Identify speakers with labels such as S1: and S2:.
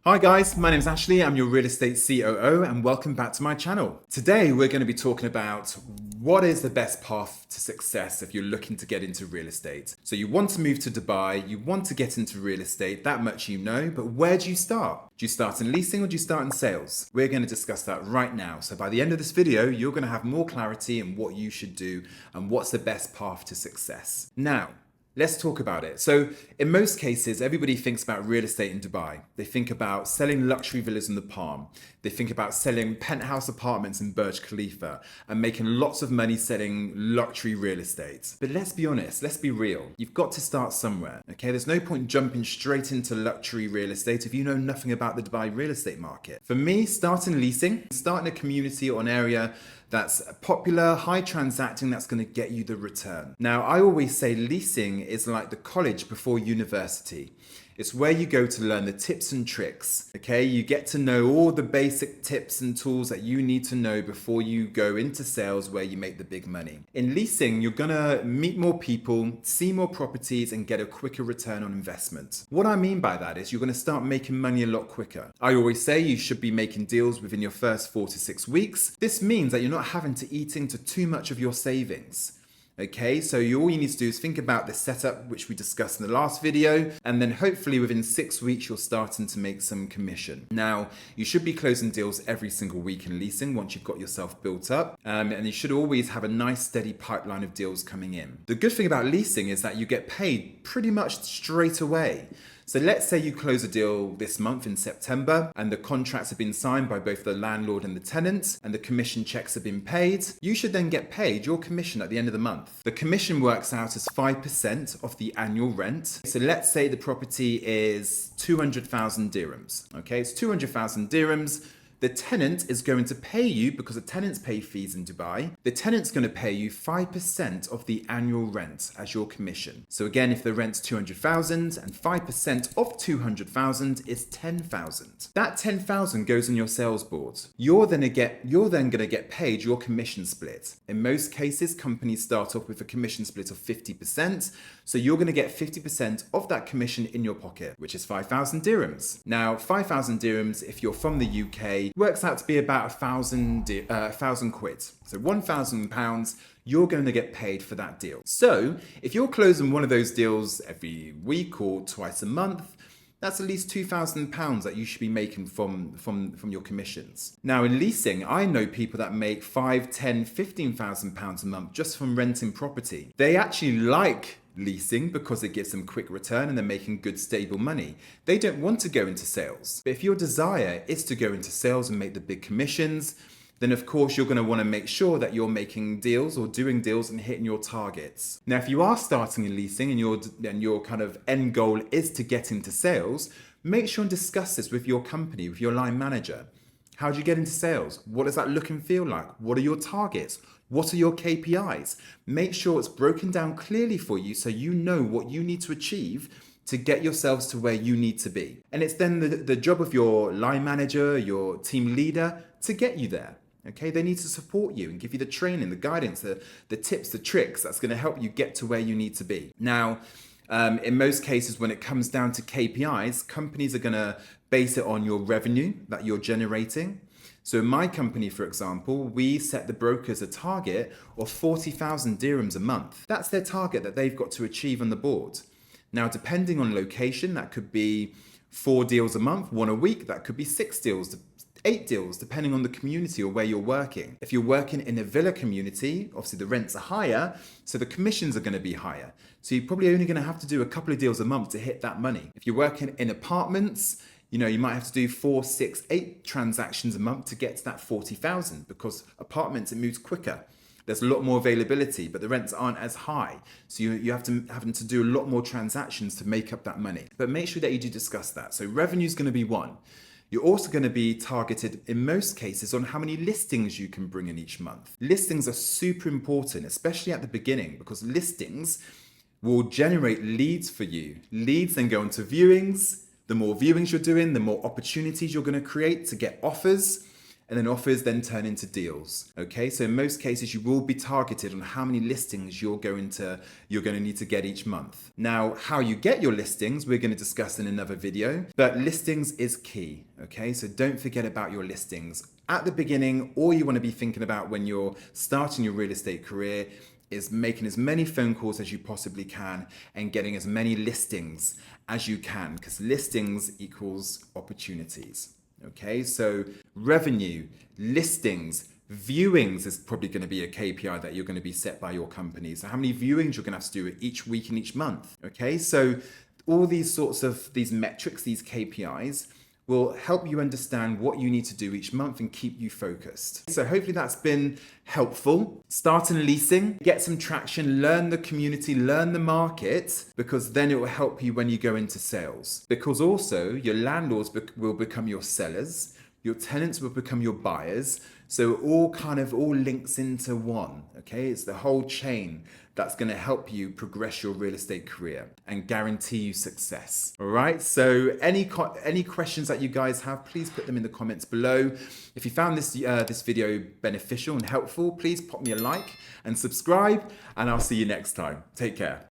S1: Hi guys, my name is Ashley, I'm your real estate COO and welcome back to my channel. Today we're going to be talking about what is the best path to success if you're looking to get into real estate. So you want to move to Dubai, you want to get into real estate, that much you know, but where do you start? Do you start in leasing or do you start in sales? We're going to discuss that right now. So by the end of this video, you're going to have more clarity in what you should do and what's the best path to success. Now, let's talk about it. So in most cases, everybody thinks about real estate in Dubai. They think about selling luxury villas in the Palm. They think about selling penthouse apartments in Burj Khalifa and making lots of money selling luxury real estate. But let's be honest, let's be real. You've got to start somewhere, okay? There's no point jumping straight into luxury real estate if you know nothing about the Dubai real estate market. For me, start in leasing, start in a community or an area that's popular, high transacting, that's going to get you the return. Now, I always say leasing is like the college before university. It's where you go to learn the tips and tricks, okay? You get to know all the basic tips and tools that you need to know before you go into sales where you make the big money. In leasing, you're gonna meet more people, see more properties, and get a quicker return on investment. What I mean by that is you're gonna start making money a lot quicker. I always say you should be making deals within your first 4 to 6 weeks. This means that you're not having to eat into too much of your savings. Okay, so all you need to do is think about the setup, which we discussed in the last video, and then hopefully within 6 weeks, you're starting to make some commission. Now, you should be closing deals every single week in leasing once you've got yourself built up, and you should always have a nice steady pipeline of deals coming in. The good thing about leasing is that you get paid pretty much straight away. So let's say you close a deal this month in September and the contracts have been signed by both the landlord and the tenant and the commission checks have been paid. You should then get paid your commission at the end of the month. The commission works out as 5% of the annual rent. So let's say the property is 200,000 dirhams. Okay, it's 200,000 dirhams. The tenant is going to pay you, because the tenants pay fees in Dubai, the tenant's going to pay you 5% of the annual rent as your commission. So again, if the rent's 200,000 and 5% of 200,000 is 10,000. That 10,000 goes on your sales board. You're then going to get paid your commission split. In most cases, companies start off with a commission split of 50%. So you're going to get 50% of that commission in your pocket, which is 5,000 dirhams. Now, 5,000 dirhams, if you're from the UK, works out to be about 1,000 quid. So £1,000, you're going to get paid for that deal. So if you're closing one of those deals every week or twice a month, that's at least £2,000 that you should be making from your commissions. Now in leasing, I know people that make £5,000, £10,000, £15,000 a month just from renting property. They actually like leasing because it gives them quick return and they're making good stable money. They don't want to go into sales. But if your desire is to go into sales and make the big commissions, then of course you're going to want to make sure that you're making deals or doing deals and hitting your targets. Now, if you are starting in leasing and your kind of end goal is to get into sales, make sure and discuss this with your company, with your line manager. How do you get into sales? What does that look and feel like? What are your targets? What are your KPIs? Make sure it's broken down clearly for you so you know what you need to achieve to get yourselves to where you need to be. And it's then the job of your line manager, your team leader, to get you there. Okay, they need to support you and give you the training, the guidance, the tips, the tricks that's going to help you get to where you need to be. Now, in most cases, when it comes down to KPIs, companies are going to base it on your revenue that you're generating. So in my company, for example, we set the brokers a target of 40,000 dirhams a month. That's their target that they've got to achieve on the board. Now, depending on location, that could be 4 deals a month, 1 a week, that could be 6 deals, 8 deals, depending on the community or where you're working. If you're working in a villa community, obviously the rents are higher, so the commissions are going to be higher. So you're probably only going to have to do a couple of deals a month to hit that money. If you're working in apartments, you might have to do 4, 6, 8 transactions a month to get to that 40,000, because apartments, it moves quicker. There's a lot more availability, but the rents aren't as high. So you having to do a lot more transactions to make up that money. But make sure that you do discuss that. So revenue is going to be one. You're also going to be targeted in most cases on how many listings you can bring in each month. Listings are super important, especially at the beginning, because listings will generate leads for you. Leads then go into viewings. The more viewings you're doing, the more opportunities you're going to create to get offers. and then offers then turn into deals. Okay, so in most cases you will be targeted on how many listings you're going to need to get each month. Now, how you get your listings, we're going to discuss in another video, but listings is key. Okay, so don't forget about your listings. At the beginning, all you want to be thinking about when you're starting your real estate career is making as many phone calls as you possibly can and getting as many listings as you can, because listings equals opportunities. Okay, so revenue, listings, viewings is probably going to be a KPI that you're going to be set by your company. So how many viewings you're going to have to do each week and each month. Okay, so all these sorts of these metrics, these KPIs, will help you understand what you need to do each month and keep you focused. So hopefully that's been helpful. Start in leasing, get some traction, learn the community, learn the market, because then it will help you when you go into sales. Because also your landlords will become your sellers, your tenants will become your buyers. So all links into one, okay? It's the whole chain that's going to help you progress your real estate career and guarantee you success. All right. So any questions that you guys have, please put them in the comments below. If you found this video beneficial and helpful, please pop me a like and subscribe, and I'll see you next time. Take care.